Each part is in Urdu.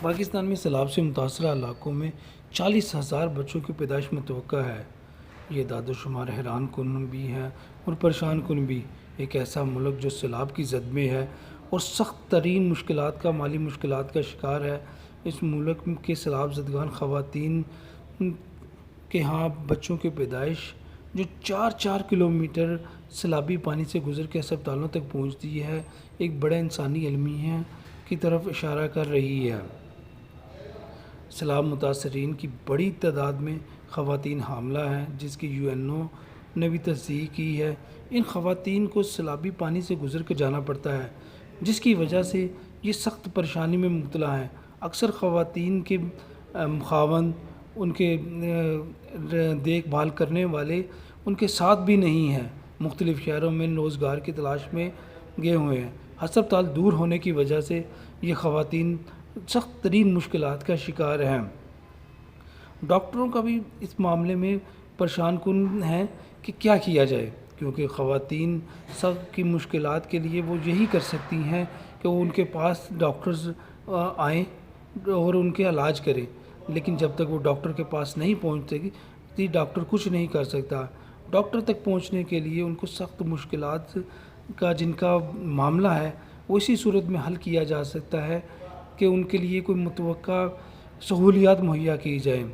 پاکستان میں سیلاب سے متاثرہ علاقوں میں 40,000 بچوں کی پیدائش متوقع ہے۔ یہ اعداد و شمار حیران کن بھی ہے اور پریشان کن بھی۔ ایک ایسا ملک جو سیلاب کی زد میں ہے اور سخت ترین مالی مشکلات کا شکار ہے، اس ملک کے سیلاب زدگان خواتین کے ہاں بچوں کی پیدائش جو 4 کلومیٹر سیلابی پانی سے گزر کے ہسپتالوں تک پہنچتی ہے، ایک بڑے انسانی المیہ کی طرف اشارہ کر رہی ہے۔ سیلاب متاثرین کی بڑی تعداد میں خواتین حاملہ ہیں، جس کی UNO نے بھی تصدیق کی ہے۔ ان خواتین کو سیلابی پانی سے گزر کر جانا پڑتا ہے، جس کی وجہ سے یہ سخت پریشانی میں مبتلا ہیں۔ اکثر خواتین کے خاوند، ان کے دیکھ بھال کرنے والے ان کے ساتھ بھی نہیں ہیں، مختلف شہروں میں روزگار کی تلاش میں گئے ہوئے ہیں۔ ہسپتال دور ہونے کی وجہ سے یہ خواتین سخت ترین مشکلات کا شکار ہیں۔ ڈاکٹروں کا بھی اس معاملے میں پریشان کن ہے کہ کیا کیا جائے، کیونکہ خواتین سب کی مشکلات کے لیے وہ یہی کر سکتی ہیں کہ وہ ان کے پاس ڈاکٹرز آئیں اور ان کے علاج کریں، لیکن جب تک وہ ڈاکٹر کے پاس نہیں پہنچتی ڈاکٹر کچھ نہیں کر سکتا۔ ڈاکٹر تک پہنچنے کے لیے ان کو سخت مشکلات کا جن کا معاملہ ہے وہ اسی صورت میں حل کیا جا سکتا ہے کہ ان کے لیے کوئی متوقع سہولیات مہیا کی جائیں۔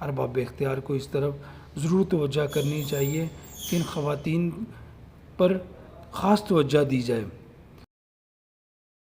ارباب اختیار کو اس طرف ضرور توجہ کرنی چاہیے کہ ان خواتین پر خاص توجہ دی جائے۔